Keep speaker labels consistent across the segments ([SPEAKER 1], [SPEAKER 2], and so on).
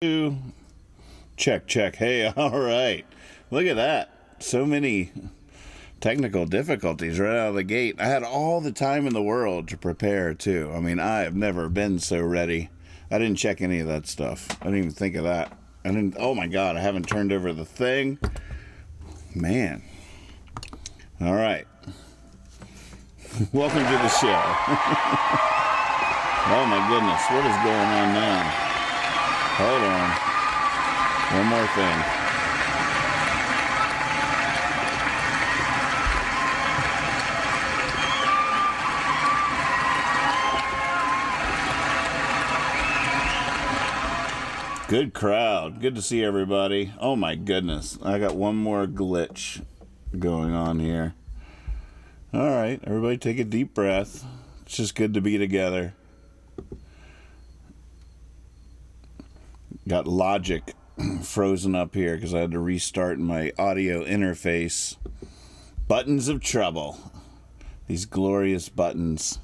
[SPEAKER 1] Check, check. Hey, all right. Look at that. So many technical difficulties right out of the gate. I had all the time in the world to prepare, too. I mean, I have never been so ready. I didn't check any of that stuff. I didn't even think of that. Oh my God, I haven't turned over the thing. Man. All right. Welcome to the show. Oh my goodness, what is going on now? Hold on. One more thing. Good crowd. Good to see everybody. Oh my goodness. I got one more glitch going on here. All right, everybody take a deep breath. It's just good to be together. Got Logic frozen up here because I had to restart my audio interface. Buttons of trouble. These glorious buttons.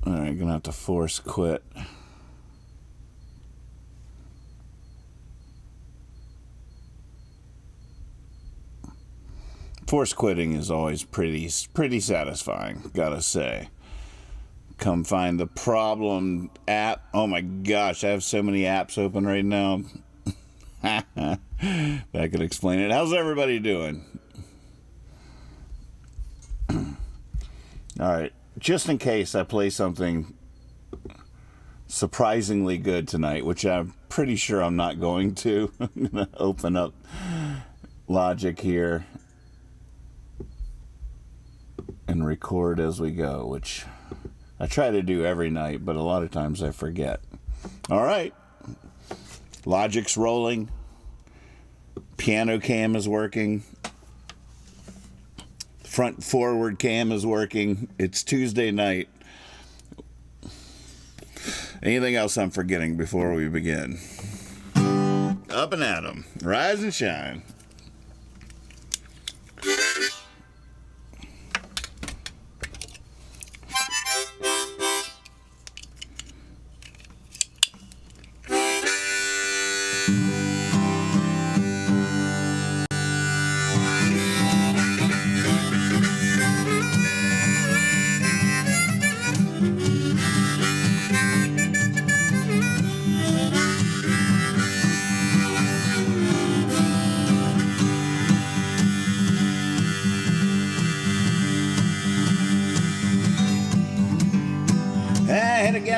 [SPEAKER 1] All right, gonna have to force quit. Force quitting is always pretty satisfying, gotta say. Come find the problem app. Oh my gosh, I have so many apps open right now. That could explain it. How's everybody doing? Alright, just in case I play something surprisingly good tonight, which I'm pretty sure I'm not going to. I'm going to open up Logic here and record as we go, which I try to do every night, but a lot of times I forget. All right. Logic's rolling. Piano cam is working. Front forward cam is working. It's Tuesday night. Anything else I'm forgetting before we begin? Up and at 'em. Rise and shine.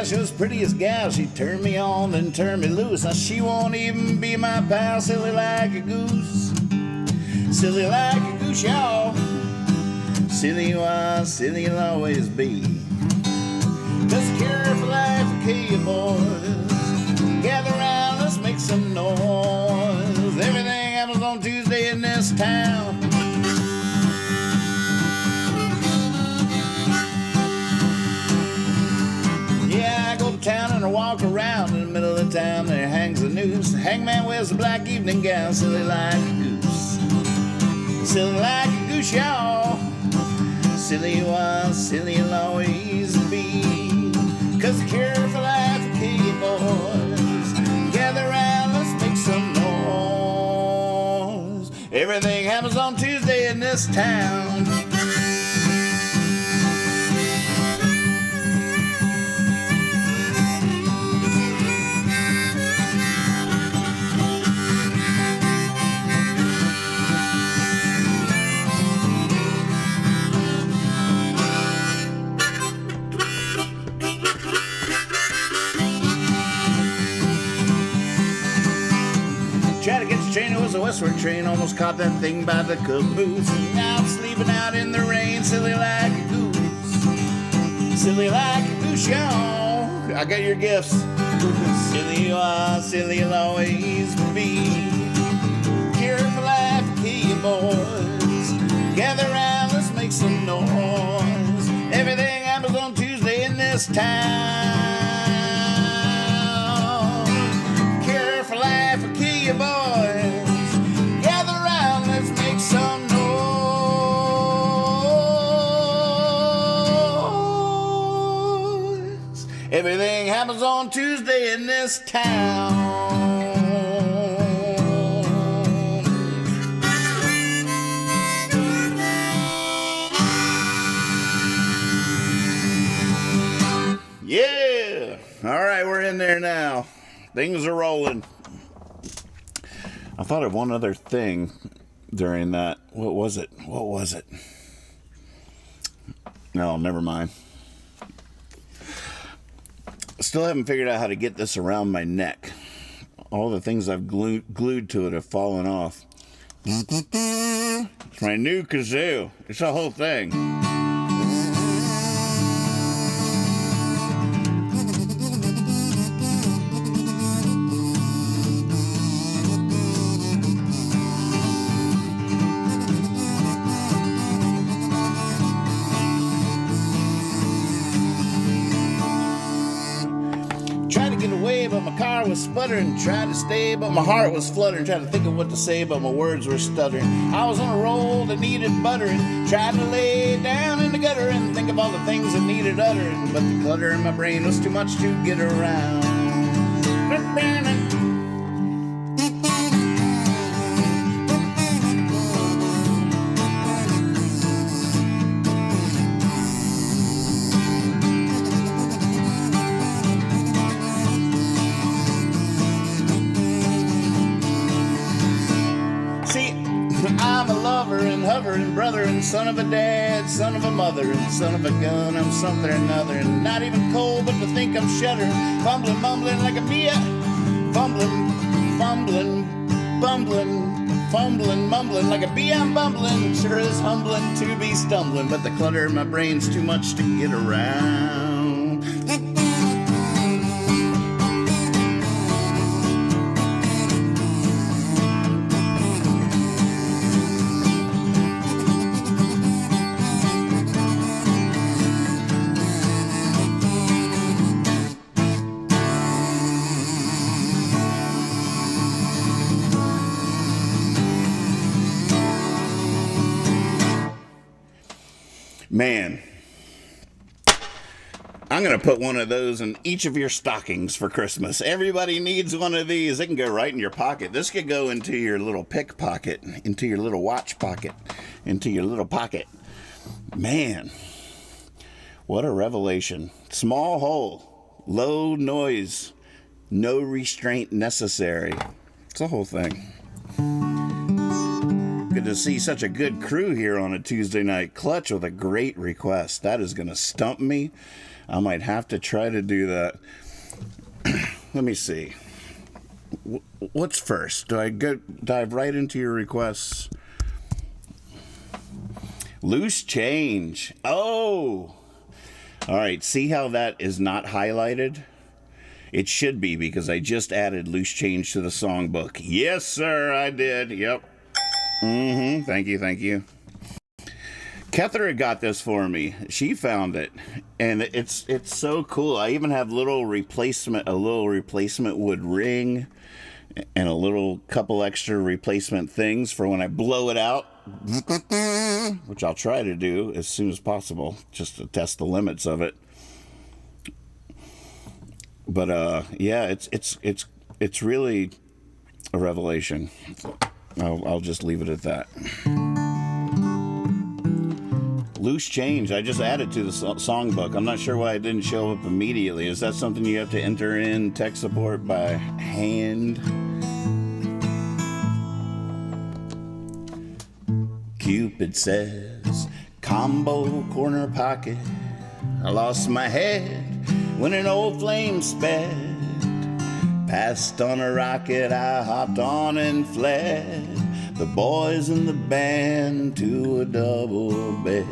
[SPEAKER 1] She was prettiest gal, she turned me on and turned me loose. Now she won't even be my pal, silly like a goose. Silly like a goose, y'all. Silly you are, silly you'll always be. Just care for life, okay, you boys. Gather round, let's make some noise. Everything happens on Tuesday in this town. Town and I walk around in the middle of the town. There hangs the noose. The hangman wears a black evening gown, silly like a goose. Silly like a goose, y'all. Silly you are, silly you'll always be. 'Cause the cure for life will kill you, boys. Gather round, let's make some noise. Everything happens on Tuesday in this town. Train, it was a westward train, almost caught that thing by the caboose. Now I'm sleeping out in the rain, silly like a goose. Silly like a goose, y'all. I got your gifts. Silly you are, silly you'll always be. Care for life, key you boys. Gather round, let's make some noise. Everything happens on Tuesday in this town. Care for life, key you boys. Some noise. Everything happens on Tuesday in this town. Yeah! Alright, we're in there now. Things are rolling. I thought of one other thing during that. What was it? No, never mind. Still haven't figured out how to get this around my neck. All the things I've glued to it have fallen off. It's my new kazoo. It's a whole thing. Tried to get away, but my car was sputtering. Tried to stay, but my heart was fluttering. Tried to think of what to say, but my words were stuttering. I was on a roll that needed buttering. Tried to lay down in the gutter and think of all the things that needed uttering. But the clutter in my brain was too much to get around. I'm a lover and hover and brother and son of a dad, son of a mother and son of a gun. I'm something or another and not even cold, but to think I'm shuddering, fumbling, mumbling like a Mia, fumbling, mumbling like a bee. I'm bumbling, sure is humbling to be stumbling, but the clutter in my brain's too much to get around. Man, I'm going to put one of those in each of your stockings for Christmas. Everybody needs one of these. It can go right in your pocket. This could go into your little pick pocket, into your little watch pocket, into your little pocket. Man, what a revelation. Small hole, low noise, no restraint necessary. It's a whole thing. Good to see such a good crew here on a Tuesday night. Clutch with a great request. That is going to stump me. I might have to try to do that. Let me see. What's first? Do I dive right into your requests? Loose change. Oh! All right, see how that is not highlighted? It should be because I just added loose change to the songbook. Yes, sir, I did. Yep. Thank you. Kethra got this for me. She found it, and it's so cool. I even have a little replacement wood ring, and a little couple extra replacement things for when I blow it out, which I'll try to do as soon as possible, just to test the limits of it. But yeah, it's really a revelation. I'll just leave it at that. Loose change. I just added to the songbook. I'm not sure why it didn't show up immediately. Is that something you have to enter in tech support by hand? Cupid says, combo corner pocket. I lost my head when an old flame sped. Passed on a rocket, I hopped on and fled. The boys in the band to a double bed.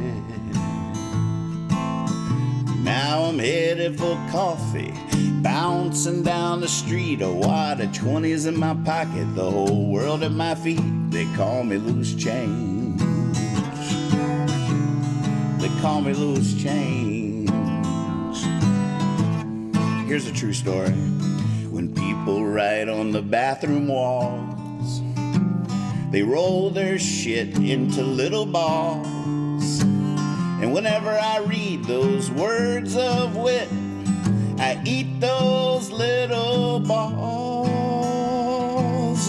[SPEAKER 1] Now I'm headed for coffee, bouncing down the street. A wad of 20s in my pocket, the whole world at my feet. They call me loose change. They call me loose change. Here's a true story. When people write on the bathroom walls, they roll their shit into little balls. And whenever I read those words of wit, I I eat those little balls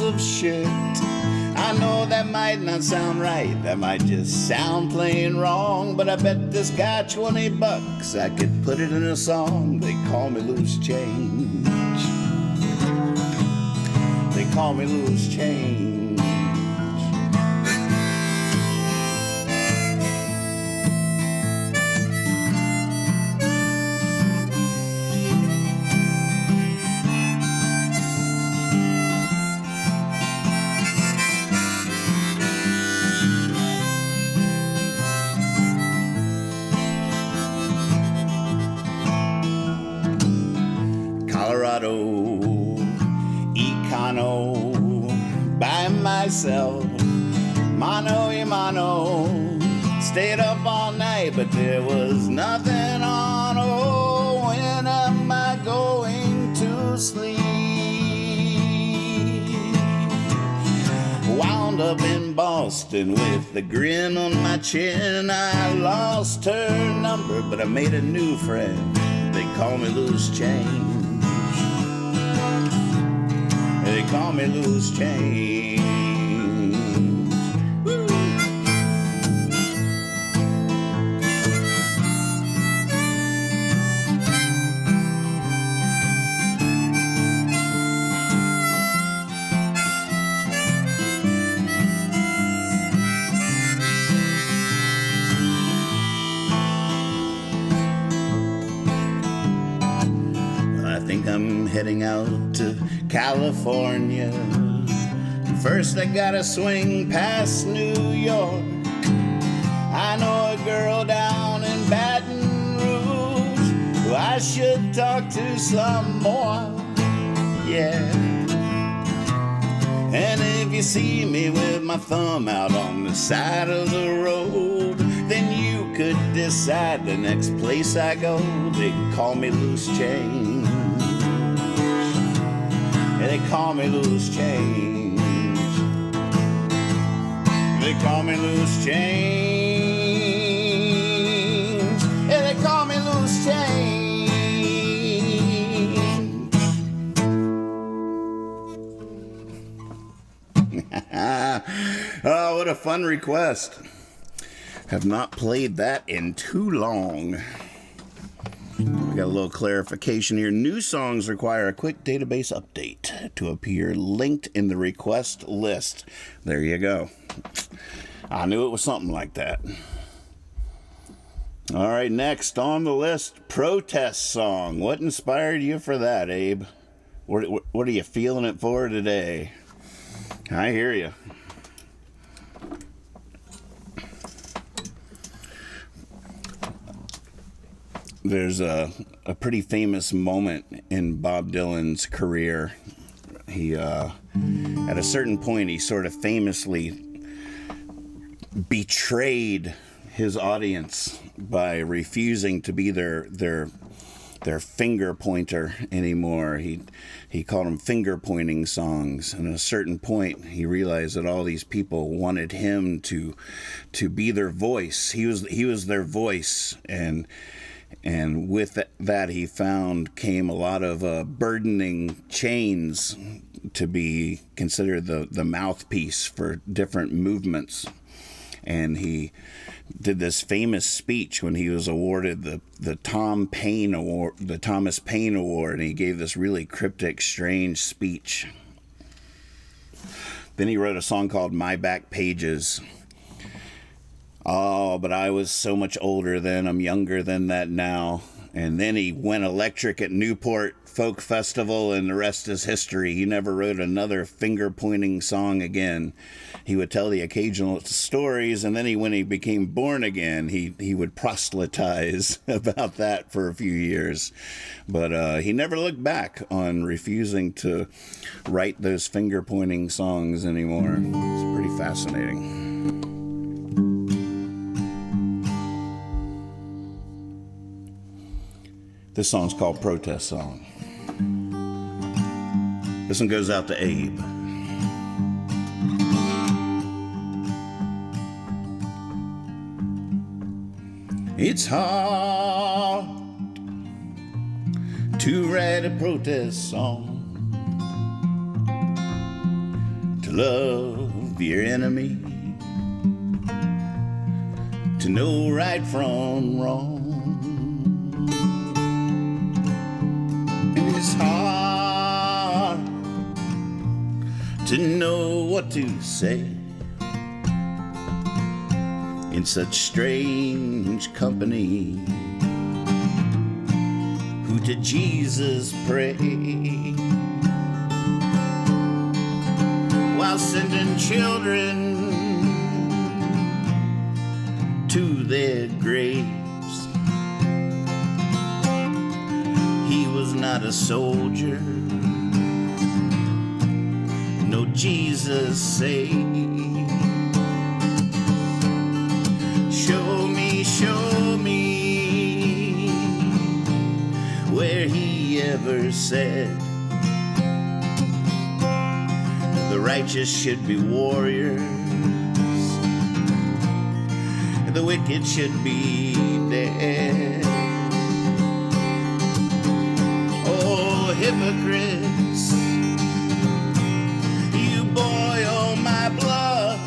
[SPEAKER 1] of shit. I know that might not sound right, that might just sound plain wrong, but I bet this guy $20 I could put it in a song. They call me loose change. They call me loose change. Econo, by myself, mano a mano, stayed up all night, but there was nothing on. Oh, when am I going to sleep? Wound up in Boston with a grin on my chin. I lost her number, but I made a new friend. They call me loose change. They call me loose change. Woo. I think I'm heading out to California. First I gotta swing past New York. I know a girl down in Baton Rouge who I should talk to some more. Yeah. And if you see me with my thumb out on the side of the road, then you could decide the next place I go. They call me loose change. They call me loose change. They call me loose change. Yeah, they call me loose change. Oh, what a fun request. Have not played that in too long. We got a little clarification here. New songs require a quick database update to appear linked in the request list. There you go. I knew it was something like that. All right, next on the list, protest song. What inspired you for that, Abe? What are you feeling it for today? I hear you. There's a pretty famous moment in Bob Dylan's career. He, at a certain point, he sort of famously betrayed his audience by refusing to be their finger pointer anymore. He called them finger pointing songs. And at a certain point, he realized that all these people wanted him to be their voice. He was their voice, and with that he found came a lot of burdening chains to be considered the mouthpiece for different movements. And he did this famous speech when he was awarded the Thomas Paine Award, and he gave this really cryptic, strange speech. Then he wrote a song called My Back Pages. Oh, but I was so much older then. I'm younger than that now. And then he went electric at Newport Folk Festival, and the rest is history. He never wrote another finger-pointing song again. He would tell the occasional stories, and then when he became born again, he would proselytize about that for a few years. But he never looked back on refusing to write those finger-pointing songs anymore. It's pretty fascinating. This song's called Protest Song. This one goes out to Abe. It's hard to write a protest song, to love your enemy, to know right from wrong. And it's hard to know what to say in such strange company. Who to Jesus pray while sending children to their graves? He was not a soldier, no Jesus saved. Show me where he ever said the righteous should be warriors, the wicked should be dead. Oh, hypocrites, you boil my blood,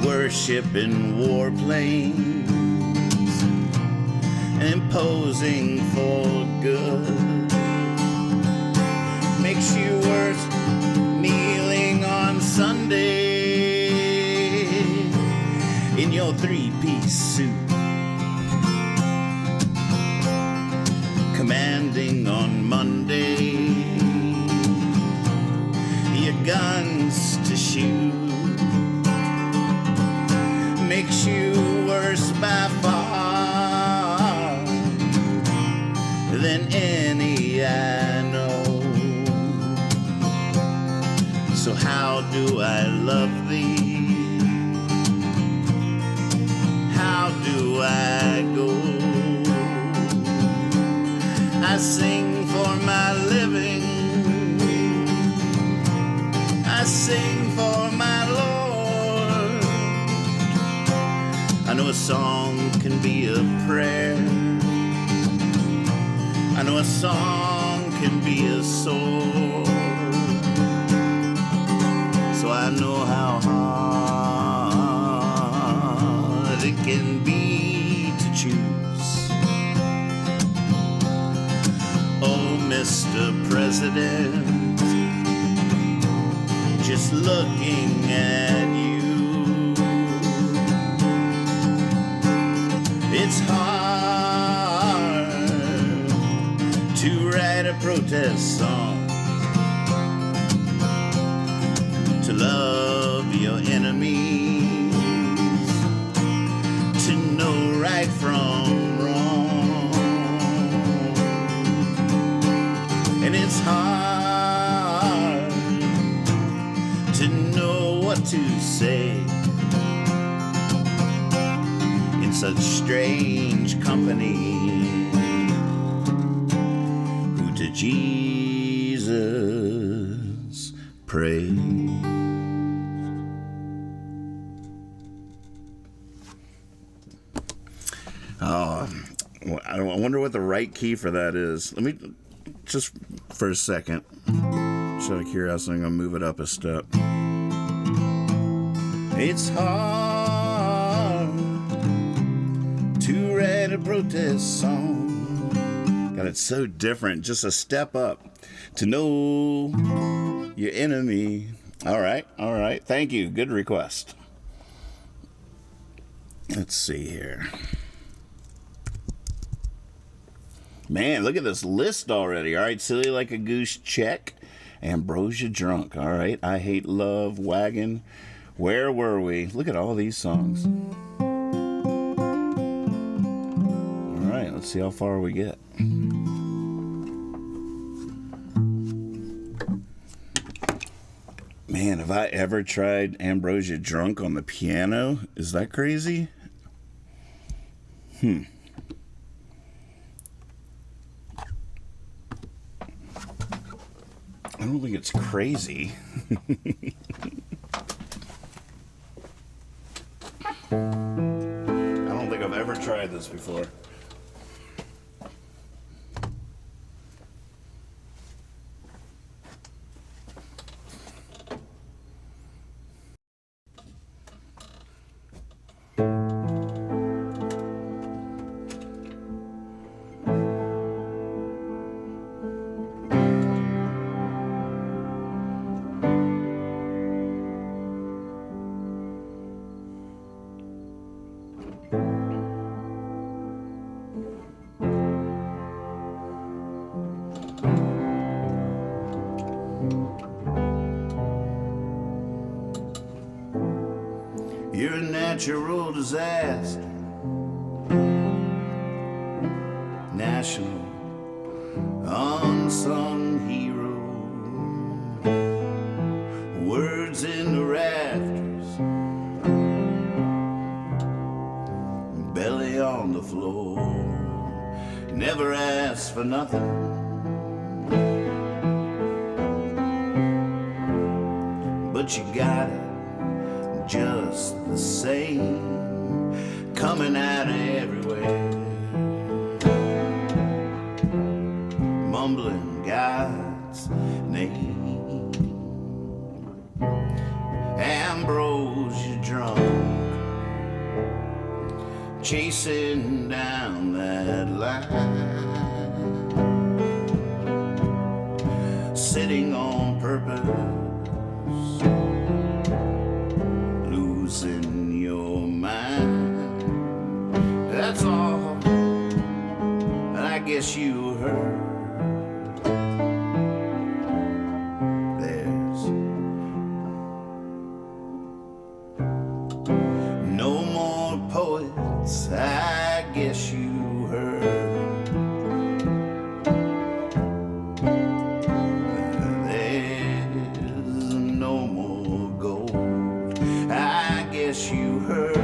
[SPEAKER 1] worshiping warplanes and posing for good. Makes you worse kneeling on Sunday in your three-piece suit, commanding on Monday your guns to shoot. Makes you worse by far than any I know. So how do I love thee? How do I go? I sing for my living, I sing for my Lord. I know a song can be a prayer, I know a song can be a sword. So I know how hard it can be to choose. Oh, Mr. President, just looking at you, it's hard to write a protest song, to love your enemies, to know right from wrong. And it's hard to know what to say in such strange company. Who to Jesus pray. I wonder what the right key for that is. Let me just for a second. Just out of curiosity, I'm gonna move it up a step. It's hard to write a protest song. God, it's so different. Just a step up to know your enemy. All right. Thank you. Good request. Let's see here. Man, look at this list already. All right, Silly Like a Goose, check. Ambrosia Drunk. All right, I Hate Love, Wagon. Where were we? Look at all these songs. All right, let's see how far we get. Man, have I ever tried Ambrosia Drunk on the piano? Is that crazy? I don't think it's crazy. I don't think I've ever tried this before. natural disaster, national unsung hero, words in the rafters, belly on the floor, never asked for nothing, but you got it just the same, coming out of everywhere, mumbling God's name. Ambrosia Drunk, chasing down that line, sitting on purpose, losing your mind. That's all that I guess you heard. There's no more poets, I guess you heard. There's no more gold, I guess you heard.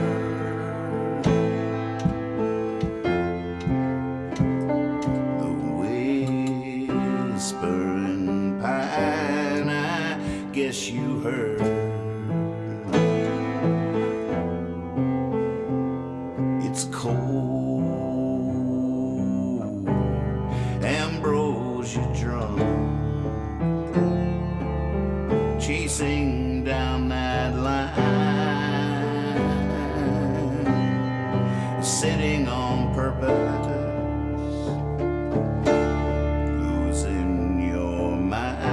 [SPEAKER 1] The whispering pine, I guess you heard. It's cold, Ambrosia Drunk, chasing down that line, sitting on purpose, losing your mind.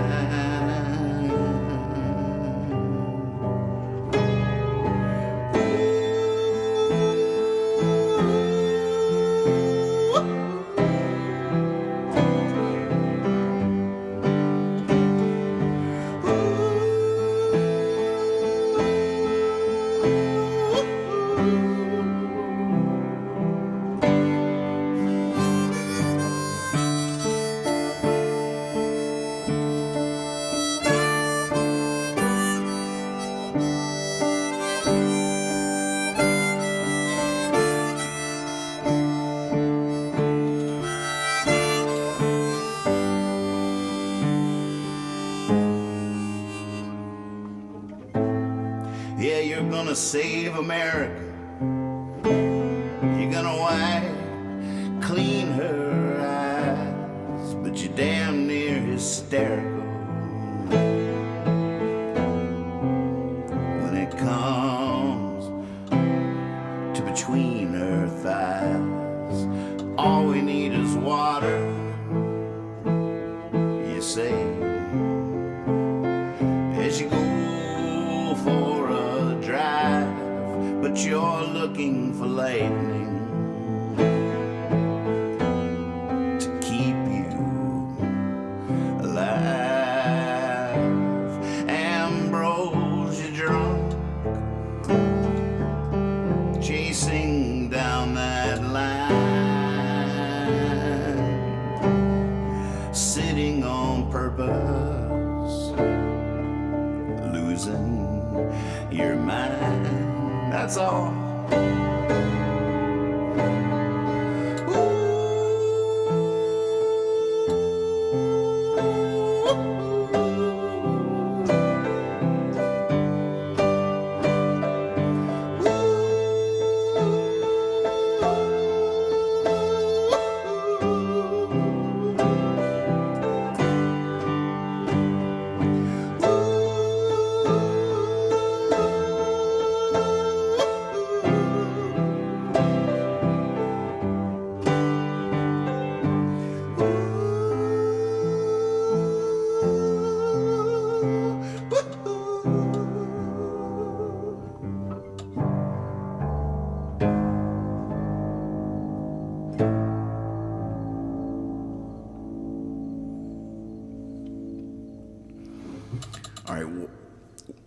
[SPEAKER 1] Yeah, you're gonna save America. You're gonna wipe clean her eyes, but you're damn near hysterical when it comes to between her thighs. All we need is water, you say, as you go for a drive, but you're looking for lightning to keep you alive. Ambrosia Drunk, chasing down that line, sitting on purpose, losing your mind. That's all.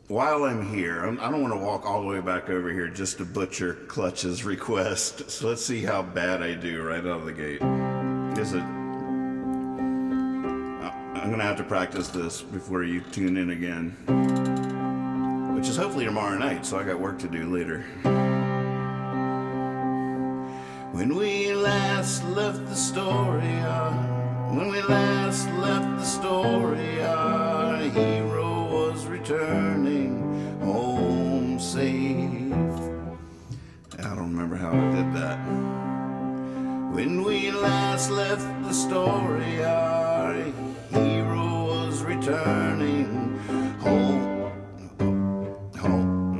[SPEAKER 1] while I'm here, I don't want to walk all the way back over here just to butcher Clutch's request. So let's see how bad I do right out of the gate. Is it? I'm going to have to practice this before you tune in again, which is hopefully tomorrow night, so I got work to do later. When we last left the story, our hero was returning home safe. I don't remember how I did that. When we last left the story, our hero was returning home.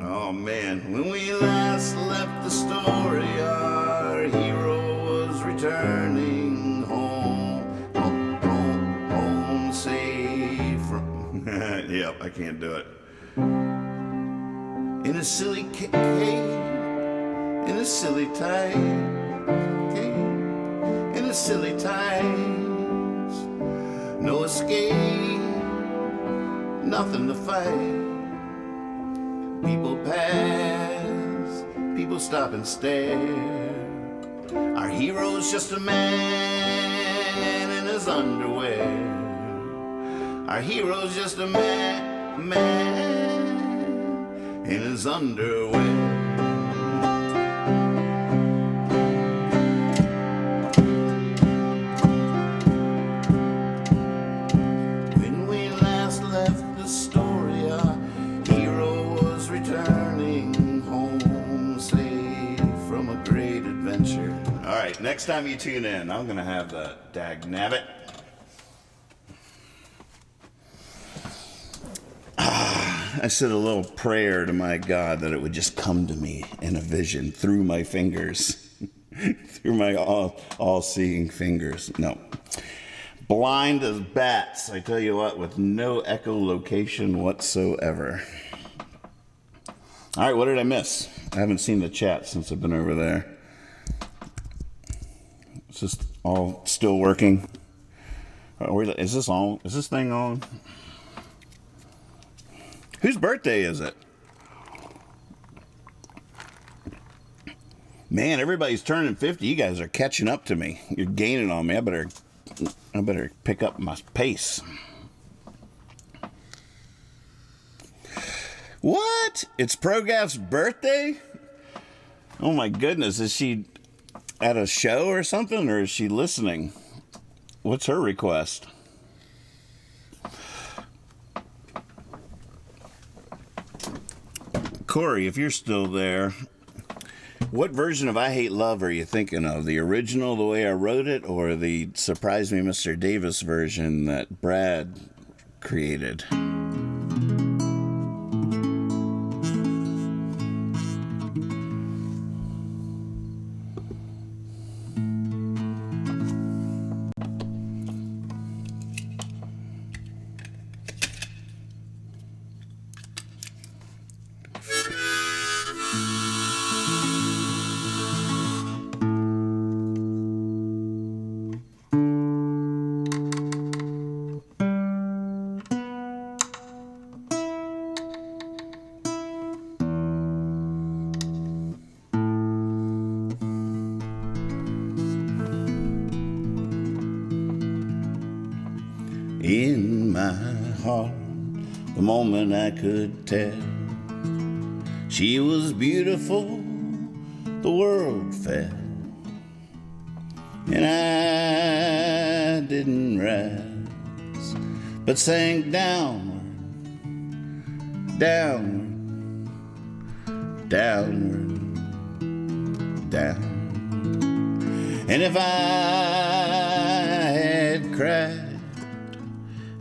[SPEAKER 1] Oh man, when we last left the story, our hero was returning home safe from. Yep, I can't do it. In a silly cave, in a silly time. In the silly times, no escape, nothing to fight. People pass, people stop and stare. Our hero's just a man in his underwear. Our hero's just a man in his underwear. Next time you tune in, I'm going to have the dagnabbit. I said a little prayer to my God that it would just come to me in a vision through my fingers, through my all-seeing fingers. No. Blind as bats, I tell you what, with no echolocation whatsoever. All right, what did I miss? I haven't seen the chat since I've been over there. Is this all still working? Is this on? Is this thing on? Whose birthday is it? Man, everybody's turning 50. You guys are catching up to me. You're gaining on me. I better pick up my pace. What? It's Progaf's birthday? Oh my goodness. Is she at a show or something, or is she listening? What's her request? Corey, if you're still there, what version of I Hate Love are you thinking of? The original, the way I wrote it, or the Surprise Me Mr. Davis version that Brad created? In my heart, the moment I could tell she was beautiful, the world fell, and I didn't rise, but sank downward, downward, downward, down. And if I had cried,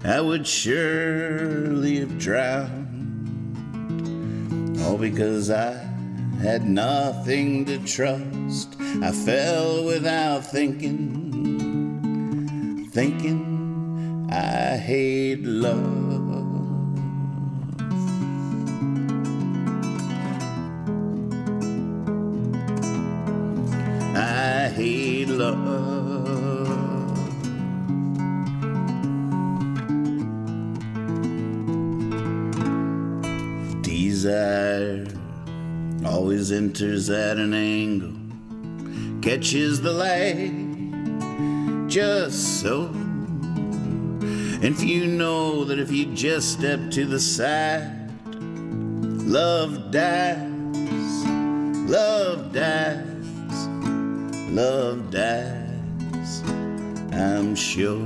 [SPEAKER 1] I would surely have drowned, all because I had nothing to trust. I fell without thinking I hate love. I hate love. desire always enters at an angle, catches the light just so. And if you know that if you just step to the side, love dies, love dies, love dies, I'm sure.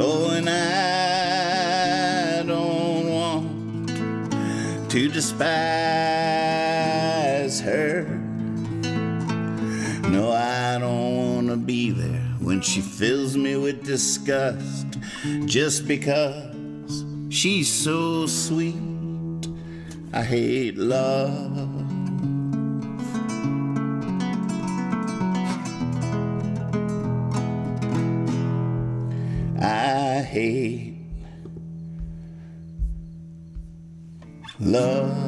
[SPEAKER 1] Oh, and I don't want to despise her. No, I don't want to be there when she fills me with disgust just because she's so sweet. I hate love. I hate love.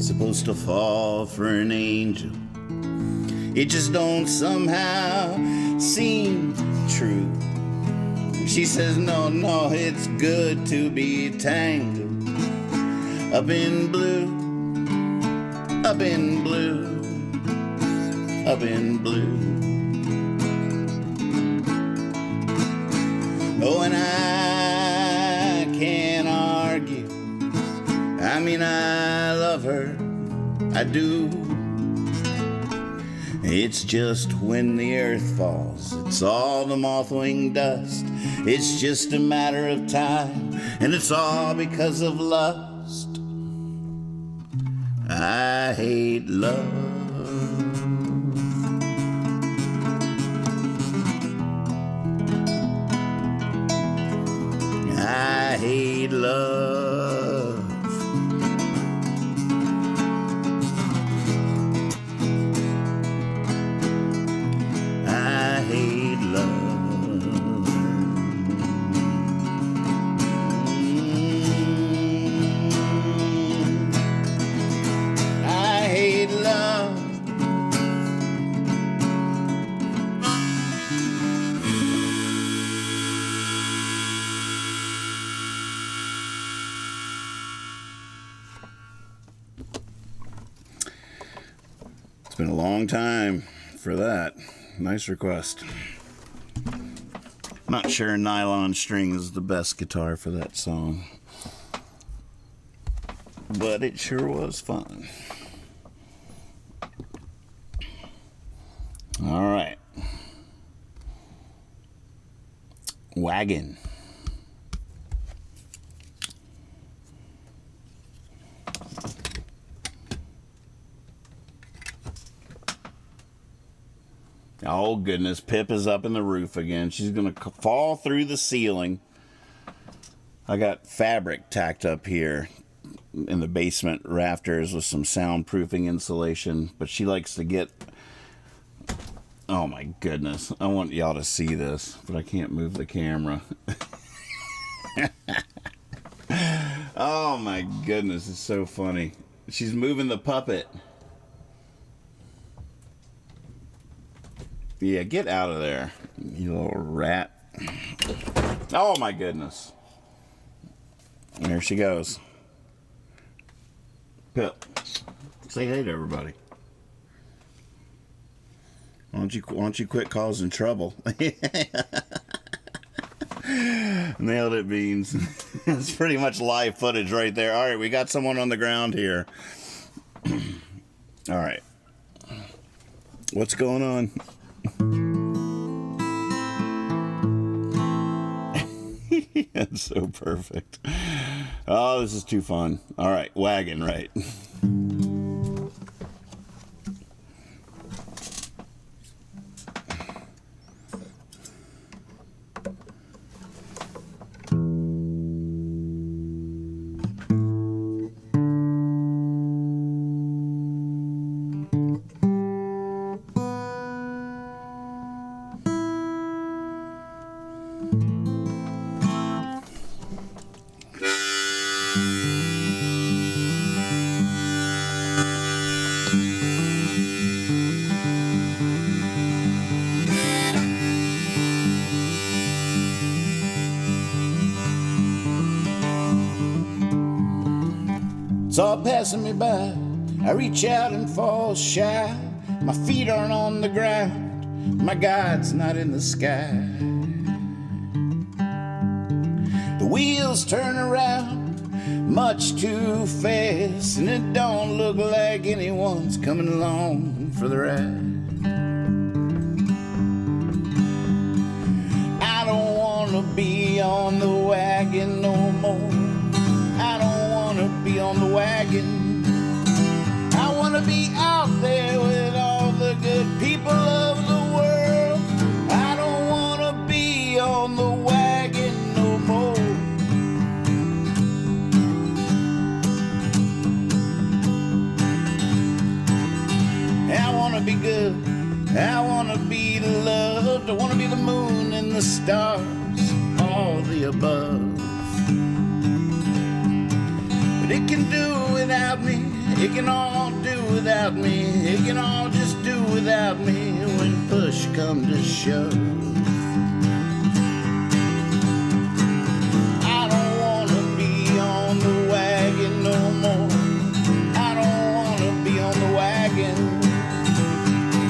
[SPEAKER 1] Supposed to fall for an angel, it just don't somehow seem true. She says no, no, it's good to be tangled up in blue, up in blue, up in blue. Oh, and I can't argue, I mean I love her, I do. It's just when the earth falls, it's all the moth-winged dust. It's just a matter of time, and it's all because of lust. I hate love. I hate love. Been a long time for that. Nice request. Not sure nylon string is the best guitar for that song, but it sure was fun. All right. Wagon. Oh, goodness. Pip is up in the roof again. She's going to fall through the ceiling. I got fabric tacked up here in the basement rafters with some soundproofing insulation, but she likes to get... Oh, my goodness. I want y'all to see this, but I can't move the camera. Oh, my goodness. It's so funny. She's moving the puppet. Yeah, get out of there, you little rat. Oh, my goodness. There she goes. Pip, say hey to everybody. Why don't you quit causing trouble? Nailed it, Beans. It's pretty much live footage right there. All right, we got someone on the ground here. All right. What's going on? That's so perfect. Oh, this is too fun. All right, Wagon, right. It's all passing me by. I reach out and fall shy. My feet aren't on the ground. My God's not in the sky. The wheels turn around much too fast, and it don't look like anyone's coming along for the ride. I don't want to be on the wagon no more. I don't want to be on the wagon. I want to be out there with all the good people of the world. I don't want to be on the wagon no more. I want to be good. I want to be loved. I want to be the moon and the stars, all the above. But it can do without me. It can all do without me. It can all just do without me when push comes to shove. I don't want to be on the wagon no more. I don't want to be on the wagon.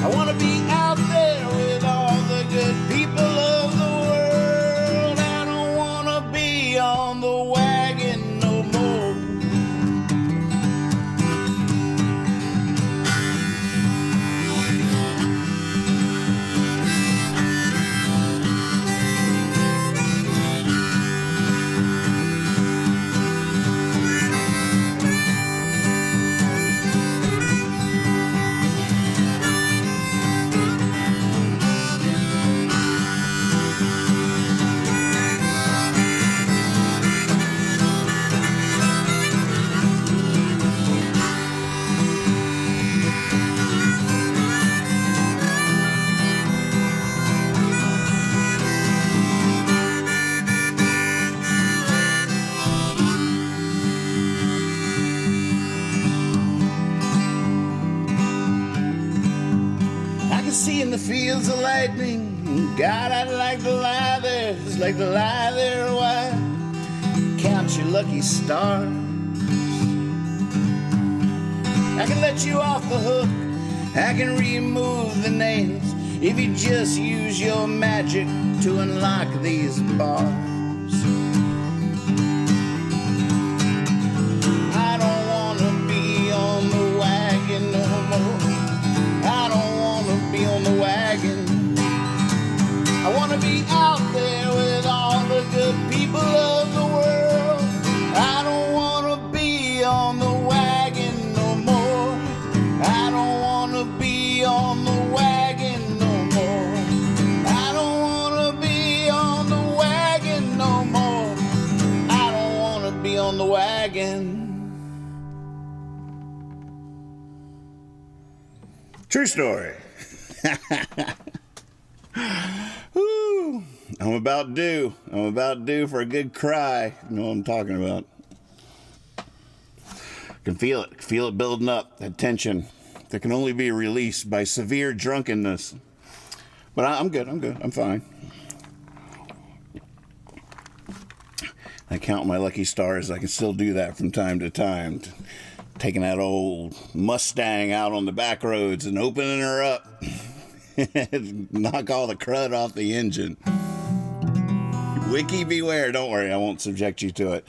[SPEAKER 1] I want to be out there with all the good people of the world. I don't want to be on the wagon no more. See in the fields of lightning, God, I'd like to lie there, just like to lie there a while, count your lucky stars. I can let you off the hook, I can remove the nails, if you just use your magic to unlock these bars. I don't want to be on the wagon no more. I don't want to be on the wagon. I want to be out there with all the good people of the world. I don't want to be on the wagon no more. I don't want to be on the wagon no more. I don't want to be on the wagon no more. I don't want to be on the wagon. True story. Woo. I'm about due for a good cry. You know what I'm talking about. Can feel it building up, that tension that can only be released by severe drunkenness. But I'm good, I'm fine. I count my lucky stars. I can still do that from time to time. Taking that old Mustang out on the back roads and opening her up. Knock all the crud off the engine. Wiki beware. Don't worry, I won't subject you to it.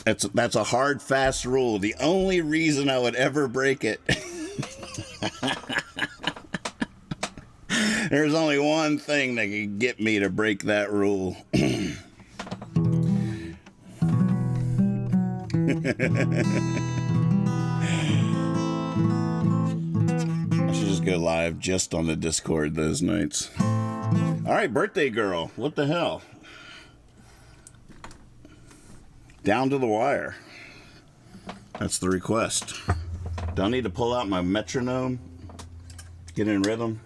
[SPEAKER 1] That's a hard, fast rule. The only reason I would ever break it. There's only one thing that can get me to break that rule. I should just go live just on the Discord those nights. All right, birthday girl. What the hell? Down to the wire. That's the request. Do I need to pull out my metronome? Get in rhythm?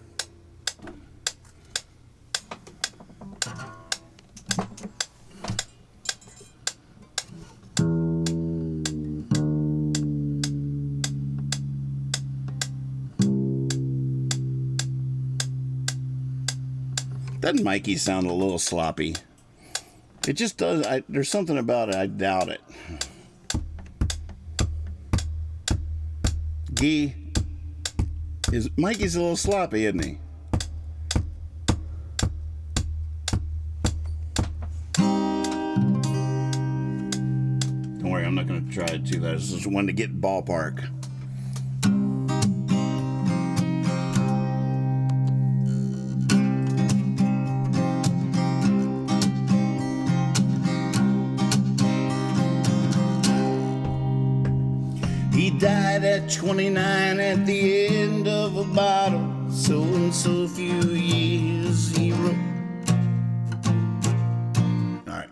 [SPEAKER 1] Doesn't Mikey sound a little sloppy? It just does. There's something about it. I doubt it. Mikey's a little sloppy, isn't he? Don't worry, I'm not going to try it too loud. I just wanted to get ballpark. He died at 29 at the end of a bottle. So and so few years he wrote. All right.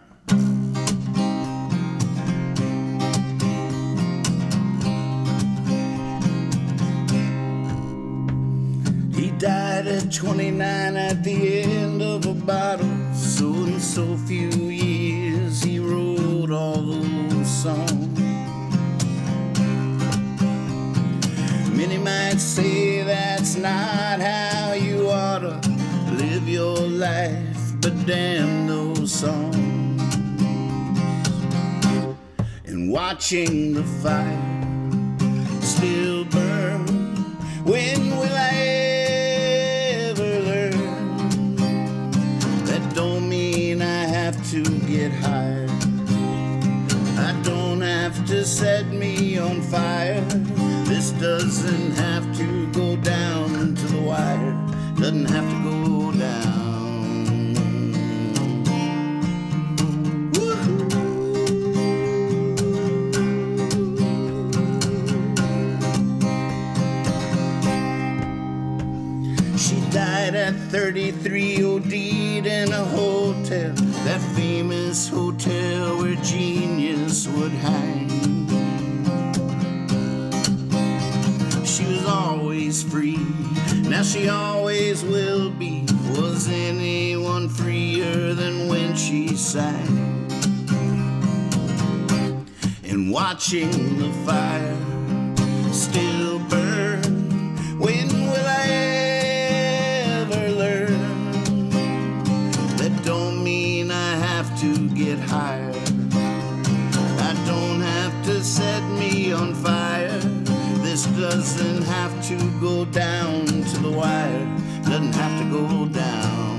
[SPEAKER 1] He died at 29 at the end of a bottle. So and so few years he wrote all those songs. Many might say that's not how you ought to live your life, but damn those songs. And watching the fire still burn, when will I ever learn? That don't mean I have to get higher. I don't have to set me on fire. This doesn't have to go down to the wire. Doesn't have to go down. Woo-hoo. She died at 33, OD'd in a hotel, that famous hotel where genius would hang. She was always free, now she always will be. Was anyone freer than when she sang? And watching the fire still burn, when will I ever learn? That don't mean I have to get higher. I don't have to set me on fire. This doesn't have to go down to the wire. Doesn't have to go down.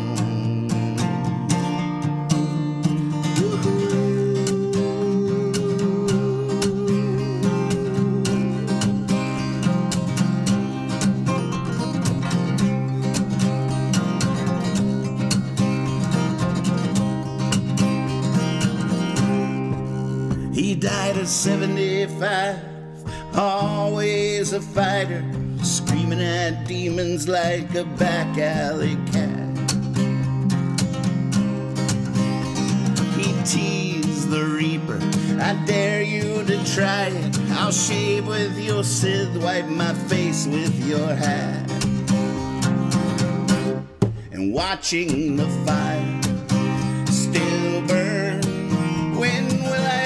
[SPEAKER 1] He died at 75. Always a fighter, screaming at demons like a back alley cat. He teased the reaper, I dare you to try it. I'll shave with your scythe, wipe my face with your hat. And watching the fire still burn, when will I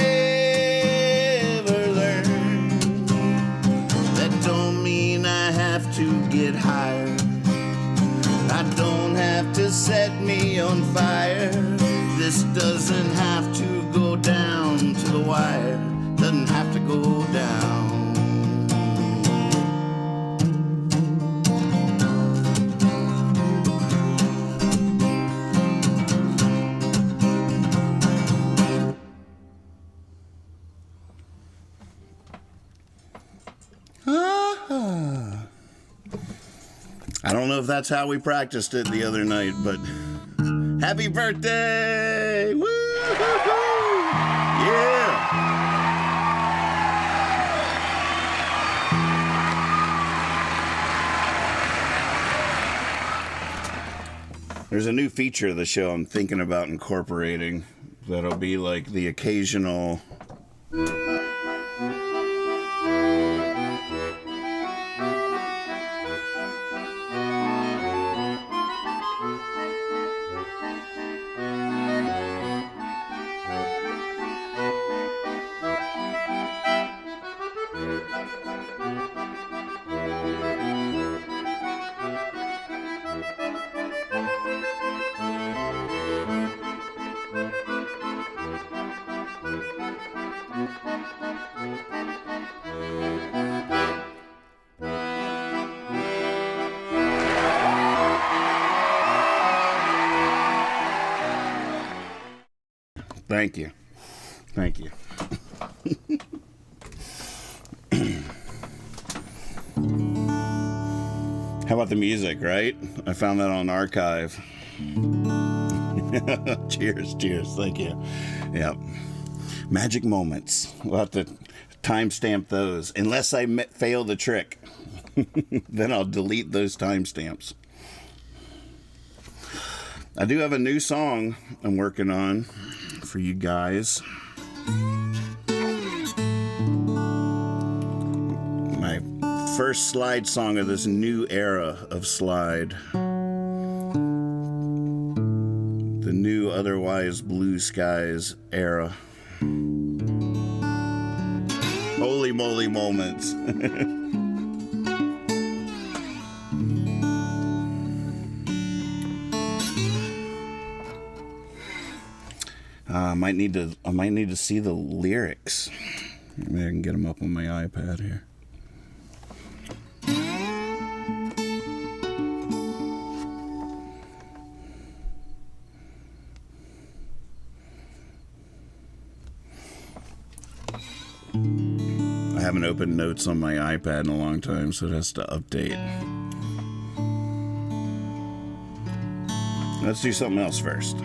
[SPEAKER 1] to get higher? I don't have to set me on fire. This doesn't have to go down to the wire. Doesn't have to go down. I don't know if that's how we practiced it the other night, but happy birthday! Woo! Yeah! There's a new feature of the show I'm thinking about incorporating that'll be like the occasional Thank you. Thank you. How about the music, right? I found that on archive. Cheers, cheers. Thank you. Yep. Magic moments. We'll have to timestamp those. Unless I fail the trick. Then I'll delete those timestamps. I do have a new song I'm working on for you guys. My first slide song of this new era of slide. The new otherwise blue skies era. Holy moly moments. I might need to see the lyrics. Maybe I can get them up on my iPad here. I haven't opened notes on my iPad in a long time, so it has to update. Let's do something else first.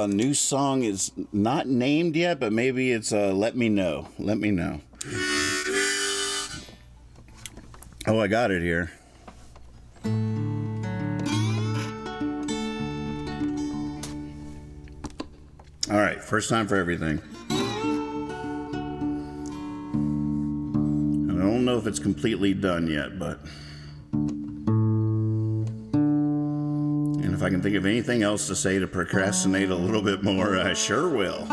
[SPEAKER 1] New song is not named yet, but maybe it's Let Me Know. Let Me Know. Oh, I got it here. All right, first time for everything. I don't know if it's completely done yet, but... If I can think of anything else to say to procrastinate a little bit more, I sure will.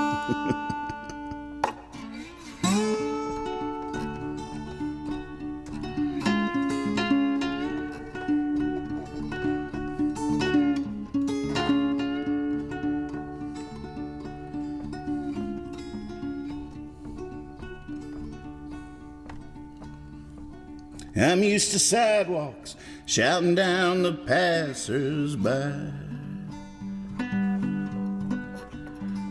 [SPEAKER 1] I'm used to sidewalks shouting down the passers-by.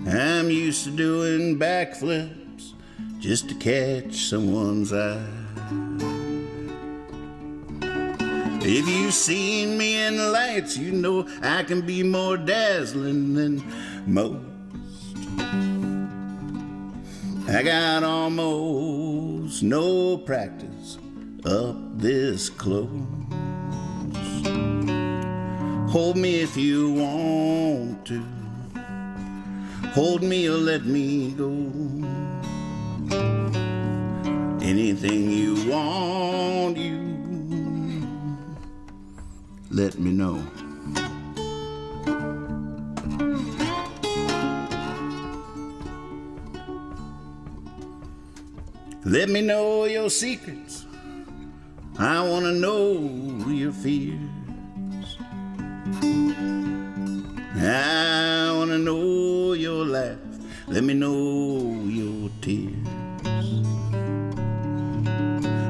[SPEAKER 1] I'm used to doing backflips just to catch someone's eye. If you've seen me in the lights, you know I can be more dazzling than most. I got almost no practice up this close. Hold me if you want to. Hold me or let me go. Anything you want, you let me know. Let me know your secrets. I want to know your fears. I want to know your laugh. Let me know your tears.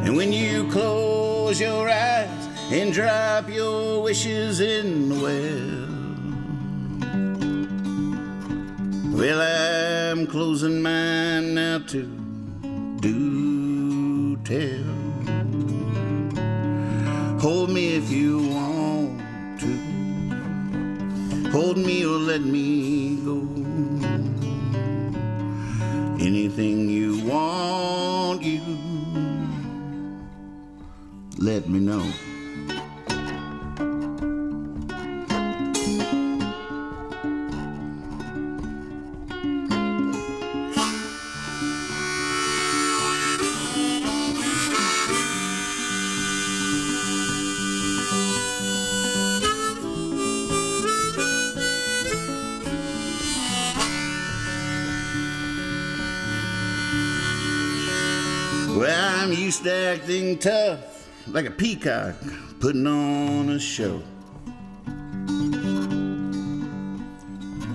[SPEAKER 1] And when you close your eyes and drop your wishes in the well, I'm closing mine now too. Do tell. Hold me if you want to. Hold me or let me go. Anything you want, you let me know. Well, I'm used to acting tough, like a peacock putting on a show.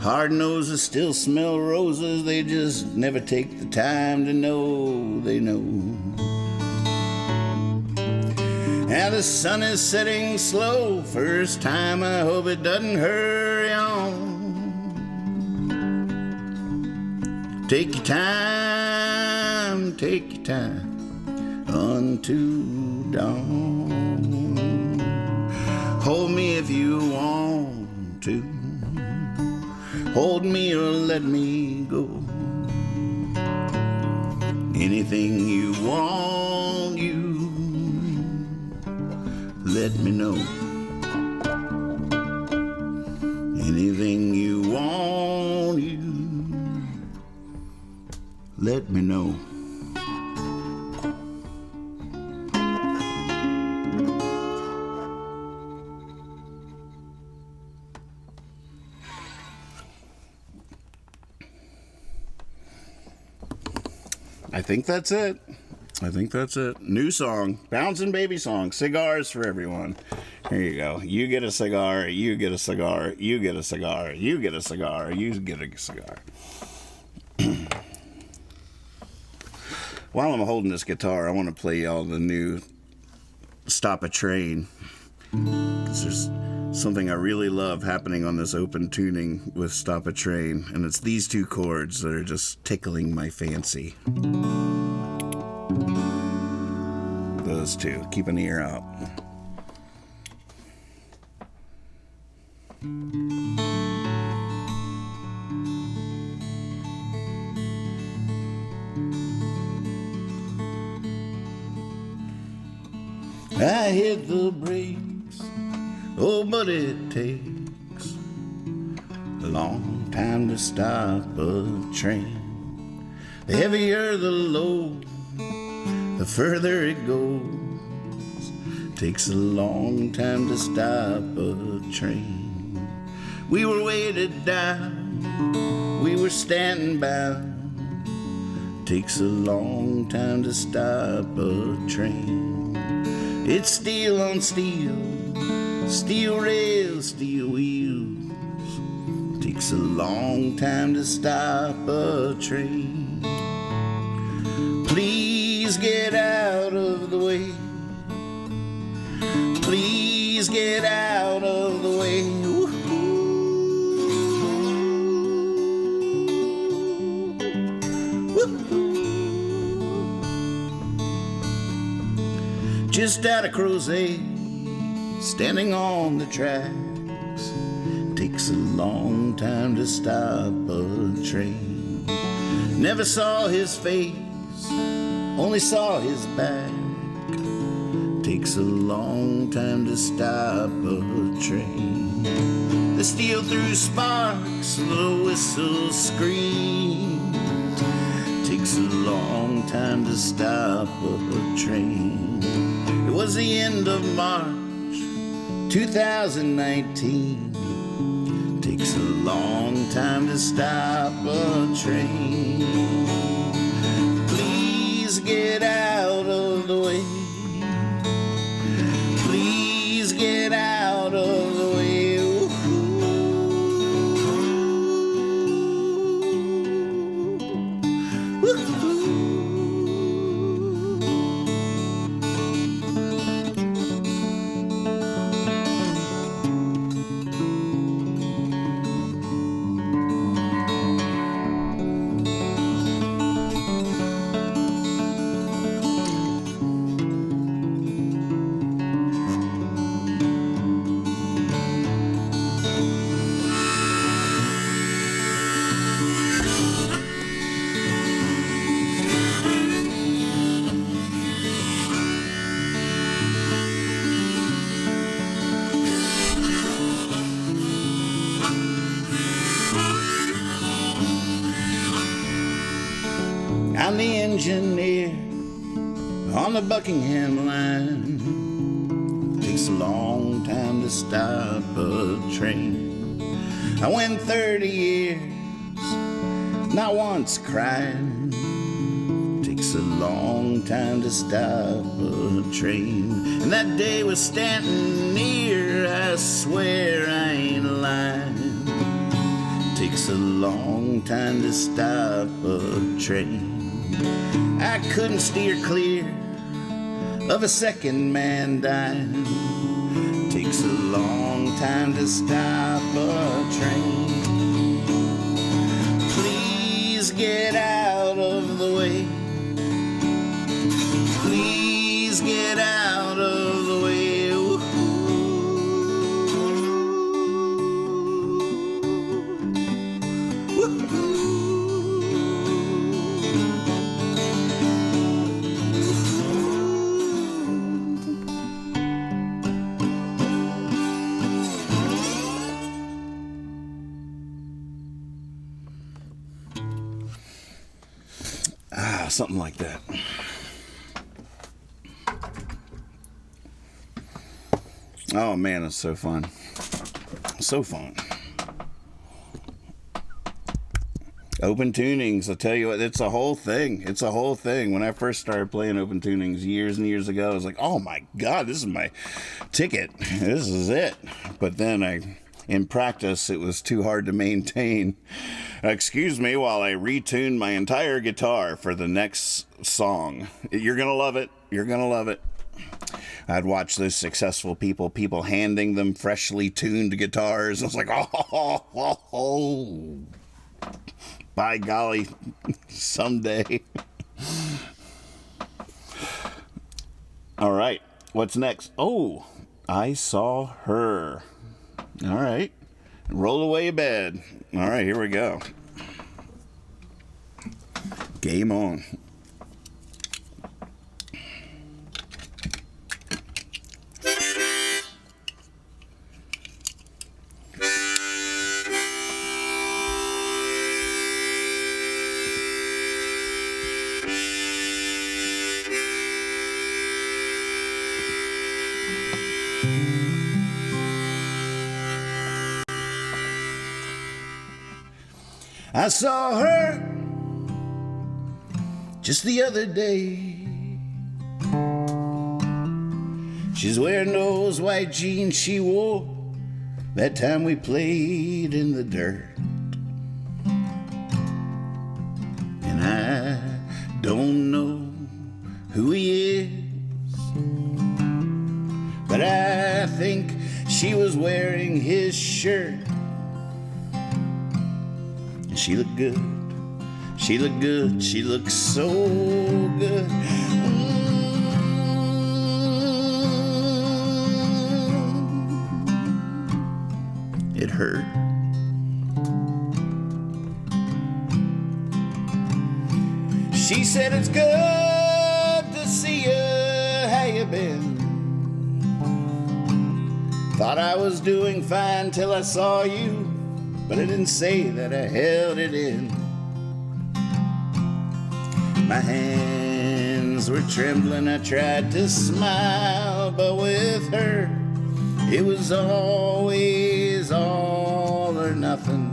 [SPEAKER 1] Hard noses still smell roses, they just never take the time to know they know. Now the sun is setting slow. First time, I hope it doesn't hurry on. Take your time unto dawn. Hold me if you want to. Hold me or let me go. Anything you want, you let me know. Anything you want, you let me know. I think that's it. New song. Bouncing Baby song. Cigars for everyone. Here you go. You get a cigar. You get a cigar. You get a cigar. You get a cigar. You get a cigar. While I'm holding this guitar, I want to play y'all the new Stop a Train. 'Cause there's something I really love happening on this open tuning with Stop a Train, and it's these two chords that are just tickling my fancy. Those two. Keep an ear out. I hit the brakes, oh, but it takes a long time to stop a train. The heavier the load, the further it goes. Takes a long time to stop a train. We were weighted down, we were standing bound. Takes a long time to stop a train. It's steel on steel, steel rails, steel wheels. Takes a long time to stop a train. Please get out of the way. Please get out of the way. Just out of Crozet, standing on the tracks. Takes a long time to stop a train. Never saw his face, only saw his back. Takes a long time to stop a train. The steel through sparks, the whistle screams. Takes a long time to stop a train. It was the end of March 2019. Takes a long time to stop a train. Please get out of the way. Please get out of the way. I'm the engineer on the Buckingham line. Takes a long time to stop a train. I went 30 years, not once crying. Takes a long time to stop a train. And that day was Stanton near, I swear I ain't lying. Takes a long time to stop a train. I couldn't steer clear of a second man dying. Takes a long time to stop a train. Please get out of the way. Please get out of the way. Woo-hoo. Something like that. Oh man, it's so fun. So fun. Open tunings, I tell you what, it's a whole thing. It's a whole thing. When I first started playing open tunings years and years ago, I was like, oh my God, this is my ticket. This is it. But then in practice, it was too hard to maintain. Excuse me while I retune my entire guitar for the next song. You're going to love it. You're going to love it. I'd watch those successful people handing them freshly tuned guitars. I was like, oh, by golly, someday. All right, what's next? Oh, I Saw Her. All right. Rollaway Bed. All right, here we go. Game on. I saw her just the other day. She's wearing those white jeans she wore that time we played in the dirt. And I don't know who he is, but I think she was wearing his shirt. She looked good, she looked good, she looked so good. It hurt. She said, it's good to see you, how you been? Thought I was doing fine till I saw you, but I didn't say that I held it in. My hands were trembling, I tried to smile, but with her, it was always all or nothing.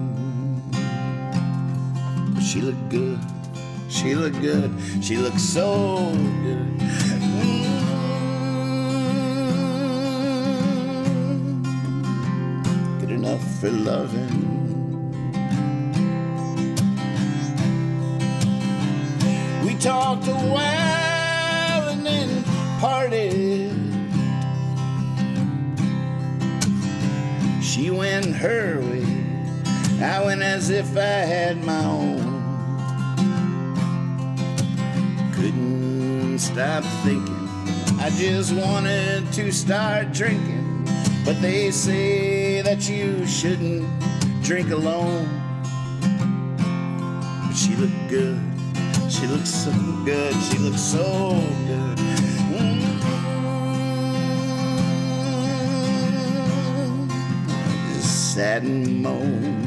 [SPEAKER 1] But she looked good, she looked good, she looked so good. Good enough for loving. Talked a while and then parted. She went her way, I went as if I had my own. Couldn't stop thinking, I just wanted to start drinking. But they say that you shouldn't drink alone. But she looked good. She looks so good, she looks so good. Just sat and moaned.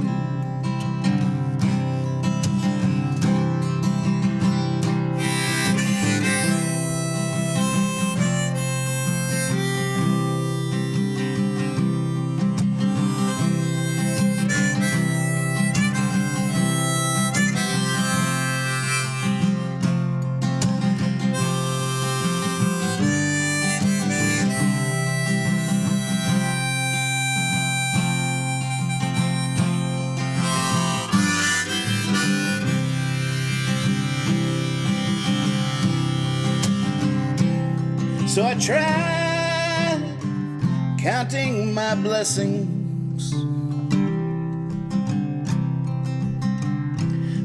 [SPEAKER 1] So I tried counting my blessings,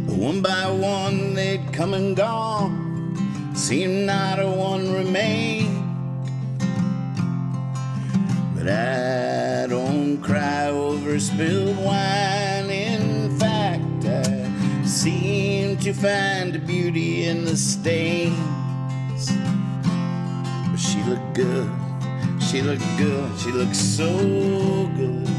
[SPEAKER 1] but one by one they'd come and gone, seemed not a one remained. But I don't cry over spilled wine. In fact, I seem to find beauty in the stains. But she looked good, she looked good, she looked so good.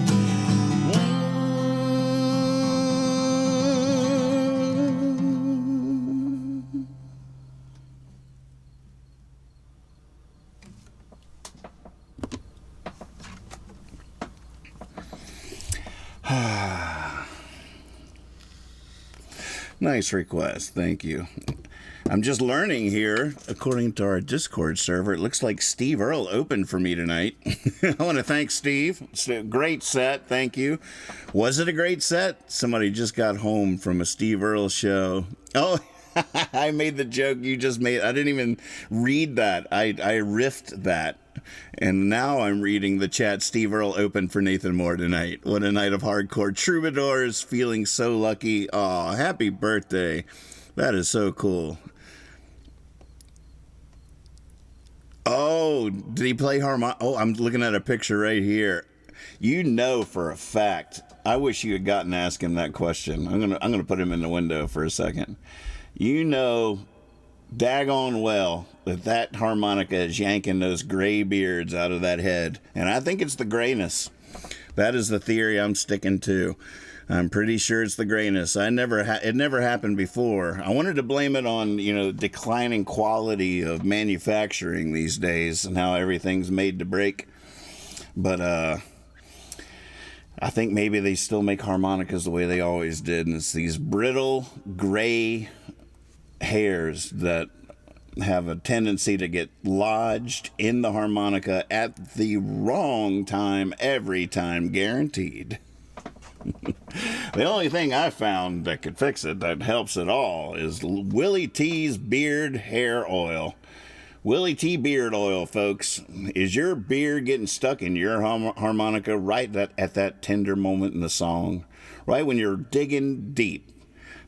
[SPEAKER 1] Nice request, thank you. I'm just learning here, according to our Discord server, it looks like Steve Earle opened for me tonight. I want to thank Steve. It's a great set, thank you. Was it a great set? Somebody just got home from a Steve Earle show. Oh, I made the joke you just made. I didn't even read that. I riffed that. And now I'm reading the chat. Steve Earle opened for Nathan Moore tonight. What a night of hardcore. Troubadours, feeling so lucky. Oh, happy birthday. That is so cool. Oh, did he play harmonic? Oh, I'm looking at a picture right here. You know for a fact. I wish you had gotten to ask him that question. I'm gonna put him in the window for a second. You know daggone well that harmonica is yanking those gray beards out of that head. And I think it's the grayness. That is the theory I'm sticking to. I'm pretty sure it's the grayness. It never happened before. I wanted to blame it on, declining quality of manufacturing these days and how everything's made to break. But I think maybe they still make harmonicas the way they always did. And it's these brittle, gray hairs that have a tendency to get lodged in the harmonica at the wrong time every time, guaranteed. The only thing I found that could fix it, that helps at all, is Willy T's beard hair oil. Willy T beard oil, folks. Is your beard getting stuck in your harmonica right at that tender moment in the song? Right when you're digging deep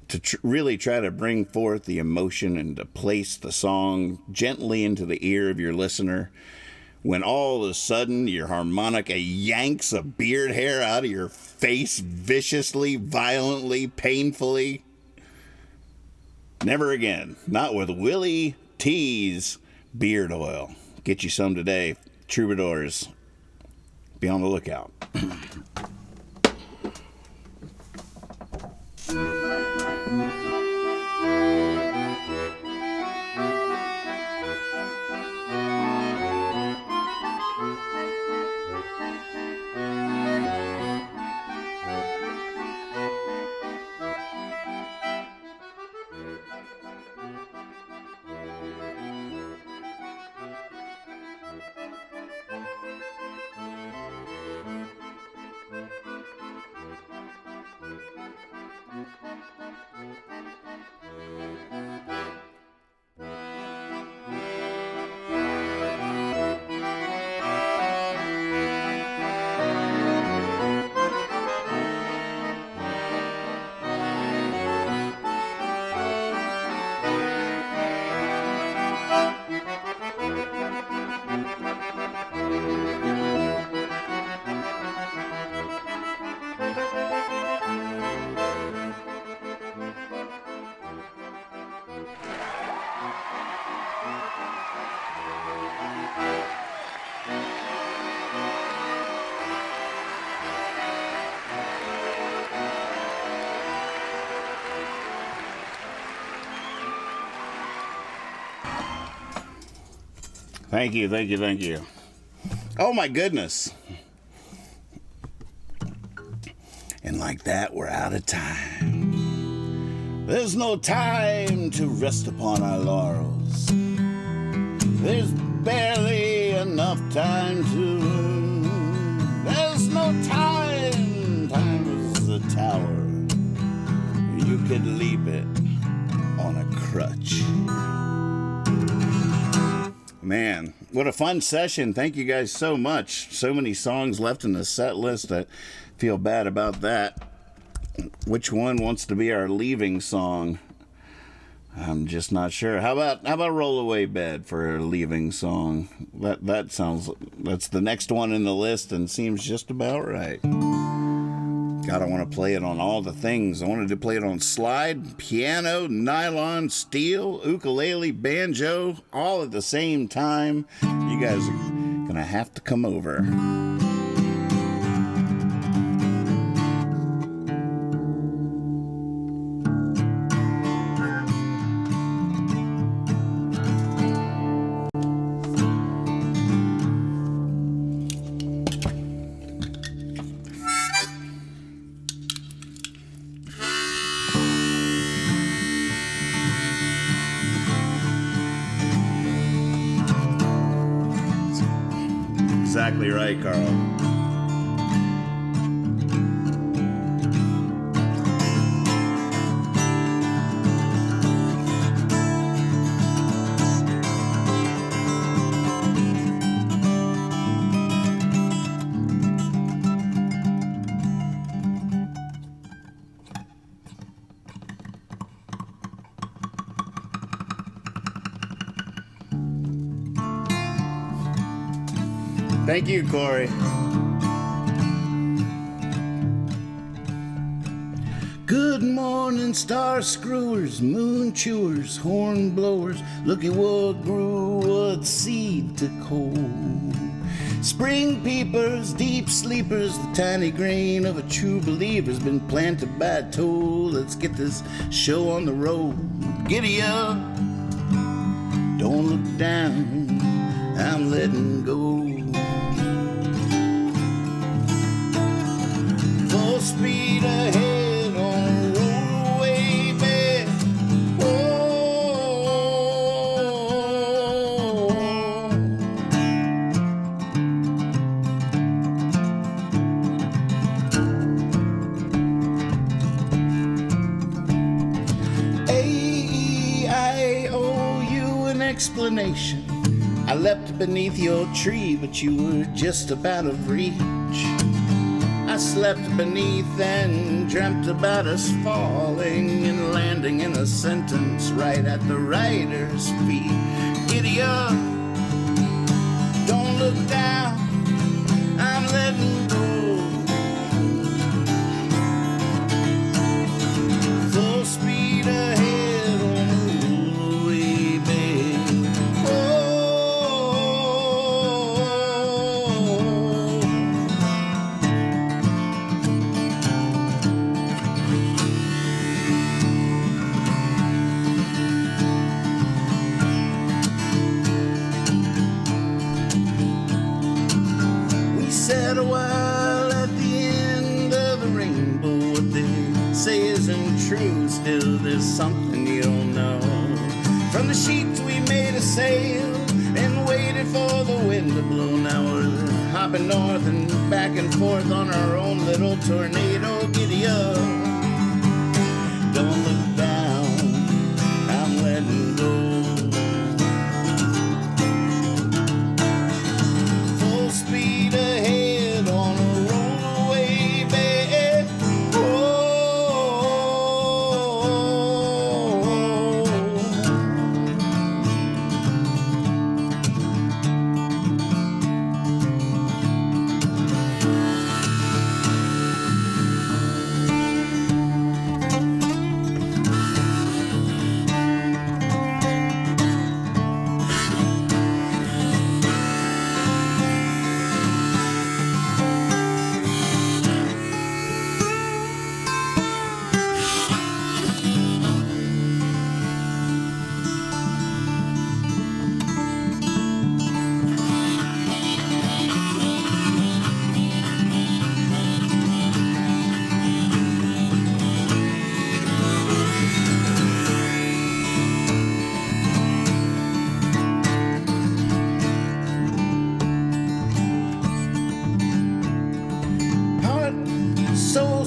[SPEAKER 1] to really try to bring forth the emotion and to place the song gently into the ear of your listener, when all of a sudden your harmonica yanks a beard hair out of your face viciously, violently, painfully? Never again. Not with Willy T's beard oil. Get you some today. Troubadours. Be on the lookout. Thank you, thank you, thank you. Oh my goodness. And like that, we're out of time. There's no time to rest upon our laurels. There's barely enough time to... There's no time. Time is a tower. You could leap it on a crutch. Man, What a fun session. Thank you guys so much. So many songs left in the set list. I feel bad about that. Which one wants to be our leaving song? I'm just not sure. How about Rollaway Bed for a leaving song? That's the next one in the list and seems just about right. God, I want to play it on all the things. I wanted to play it on slide, piano, nylon, steel, ukulele, banjo, all at the same time. You guys are gonna have to come over. Exactly right, Carl. Thank you, Corey. Good morning, star screwers, moon chewers, horn blowers. Look at what grew, what seed took hold. Spring peepers, deep sleepers, the tiny grain of a true believer's been planted by a toll. Let's get this show on the road. Giddy up, don't look down, I'm letting go. Full speed ahead on a rollaway bed. I owe you an explanation. I leapt beneath your tree, but you were just about of reach. I slept beneath and dreamt about us falling and landing in a sentence right at the writer's feet. Giddy up, don't look down, I'm letting go. Full speed ahead on a rollaway bed. Said a while at the end of the rainbow, what they say isn't true. Still, there's something you don't know. From the sheets we made a sail and waited for the wind to blow. Now we're hopping north and back and forth on our own little tornado. Giddy up, don't look down, I'm letting go. Full speed ahead on a rollaway bed.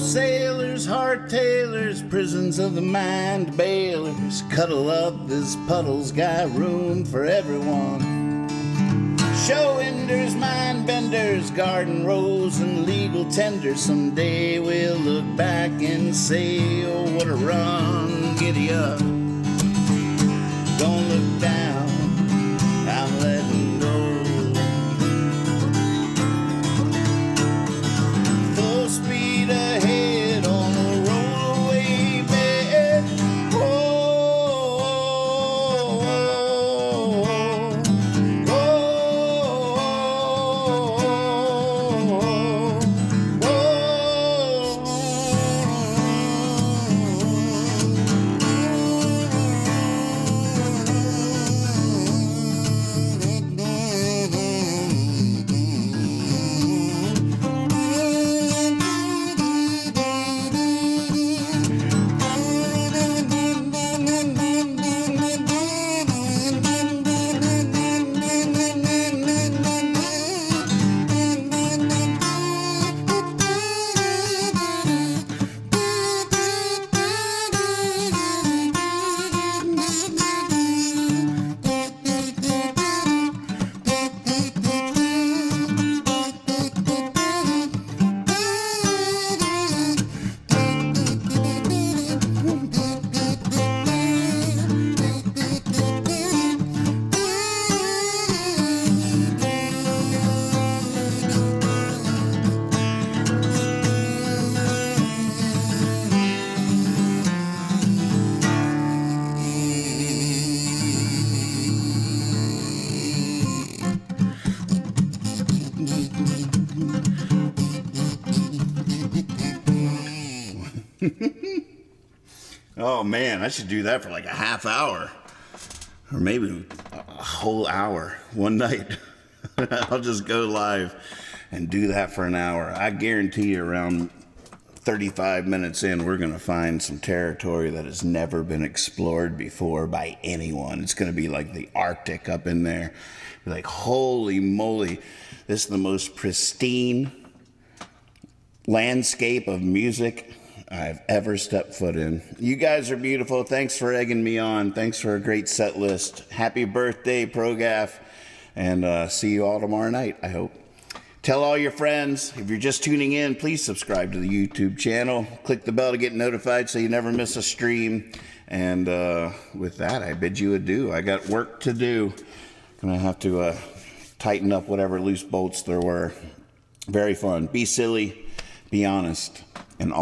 [SPEAKER 1] Sailors, hardtailers, prisons of the mind, bailers, cuddle up as puddles, got room for everyone. show enders, mind benders, garden rows, and legal tenders. Someday we'll look back and say, oh, what a run, giddy up. Don't look down, I'm letting go. Full speed ahead on a rollaway bed. Oh man, I should do that for like a half hour or maybe a whole hour one night. I'll just go live and do that for an hour. I guarantee you around 35 minutes in, we're going to find some territory that has never been explored before by anyone. It's going to be like the Arctic up in there. Like, holy moly, this is the most pristine landscape of music I've ever stepped foot in. You guys are beautiful. Thanks for egging me on. Thanks for a great set list. Happy birthday, ProGaff. And see you all tomorrow night, I hope. Tell all your friends. If you're just tuning in, please subscribe to the YouTube channel. Click the bell to get notified so you never miss a stream. And with that, I bid you adieu. I got work to do. Gonna have to tighten up whatever loose bolts there were. Very fun. Be silly, be honest, and all